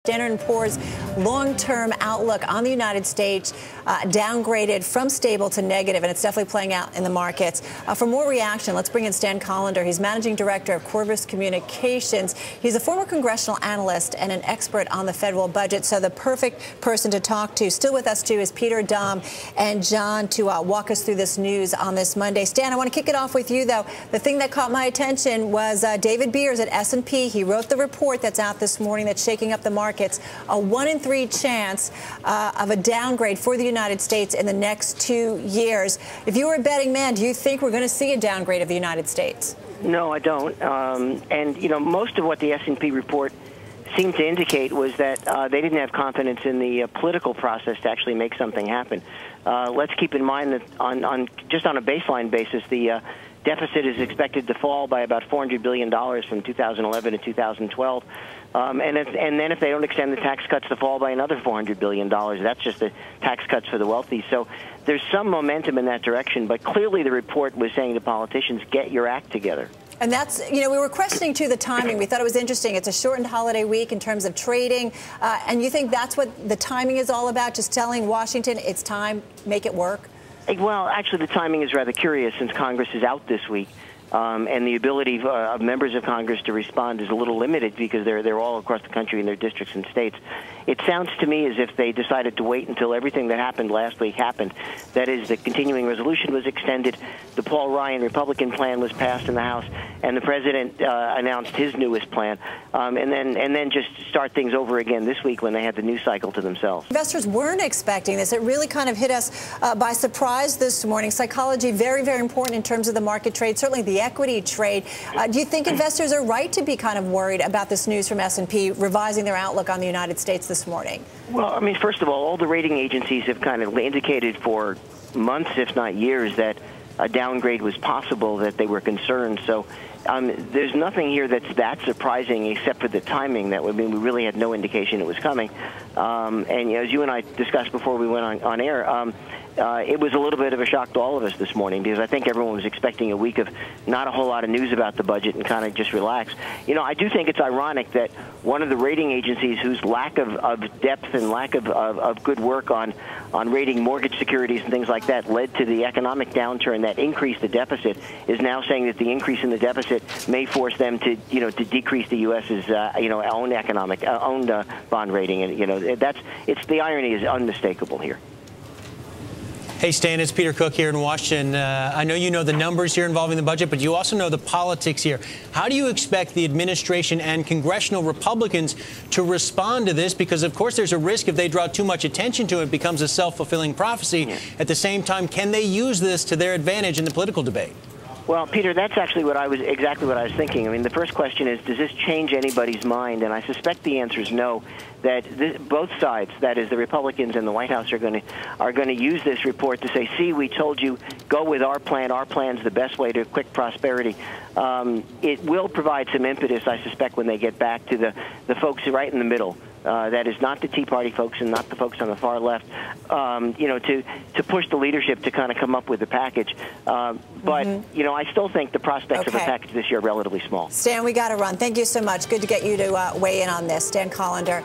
Standard & Poor's long-term outlook on the United States downgraded from stable to negative, and it's definitely playing out in the markets. For more reaction, let's bring in Stan Collender. He's managing director of Qorvis Communications. He's a former congressional analyst and an expert on the federal budget, so the perfect person to talk to. Still with us, too, is Peter, Dom, and John to walk us through this news on this Monday. Stan, I want to kick it off with you, though. The thing that caught my attention was David Beers at S&P. He wrote the report that's out this morning that's shaking up the markets. A 1 in 3 chance of a downgrade for the United States in the next 2 years. If you were a betting man, do you think we're going to see a downgrade of the United States? No, I don't. And, you know, most of what the S&P report seemed to indicate was that they didn't have confidence in the political process to actually make something happen. Let's keep in mind that just on a baseline basis, the deficit is expected to fall by about $400 billion from 2011 to 2012. And then if they don't extend the tax cuts to fall by another $400 billion, that's just the tax cuts for the wealthy. So there's some momentum in that direction. But clearly the report was saying to politicians, get your act together. And that's, you know, we were questioning, too, the timing. We thought it was interesting. It's a shortened holiday week in terms of trading. And you think that's what the timing is all about, just telling Washington it's time, make it work? Well, actually, the timing is rather curious since Congress is out this week. And the ability of members of Congress to respond is a little limited because they're all across the country in their districts and states. It sounds to me as if they decided to wait until everything that happened last week happened. That is, the continuing resolution was extended, the Paul Ryan Republican plan was passed in the House, and the president announced his newest plan, and then just start things over again this week when they had the news cycle to themselves. Investors weren't expecting this. It really kind of hit us by surprise this morning. Psychology, very, very important in terms of the market trade, certainly the equity trade. Do you think investors are right to be kind of worried about this news from S&P revising their outlook on the United States this morning? Well, I mean, first of all the rating agencies have kind of indicated for months, if not years, that a downgrade was possible, that they were concerned. So there's nothing here that's that surprising except for the timing. That would mean we really had no indication it was coming. And you know, as you and I discussed before we went on air, it was a little bit of a shock to all of us this morning because I think everyone was expecting a week of not a whole lot of news about the budget and kind of just relax. You know, I do think it's ironic that one of the rating agencies whose lack of depth and lack of good work on rating mortgage securities and things like that led to the economic downturn that increased the deficit is now saying that the increase in the deficit may force them to, you know, to decrease the U.S.'s, own bond rating. And, you know, it's the irony is unmistakable here. Hey, Stan, it's Peter Cook here in Washington. I know you know the numbers here involving the budget, but you also know the politics here. How do you expect the administration and congressional Republicans to respond to this? Because, of course, there's a risk if they draw too much attention to it, it becomes a self-fulfilling prophecy. Yeah. At the same time, can they use this to their advantage in the political debate? Well, Peter, that's actually exactly what I was thinking. I mean, the first question is, does this change anybody's mind? And I suspect the answer is no. That both sides, that is, the Republicans and the White House, are going to use this report to say, "See, we told you, go with our plan. Our plan's the best way to quick prosperity." It will provide some impetus, I suspect, when they get back to the folks right in the middle. That is not the Tea Party folks and not the folks on the far left, you know, to push the leadership to kind of come up with the package. But, you know, I still think the prospects of a package this year are relatively small. Stan, we got to run. Thank you so much. Good to get you to weigh in on this. Stan Collender.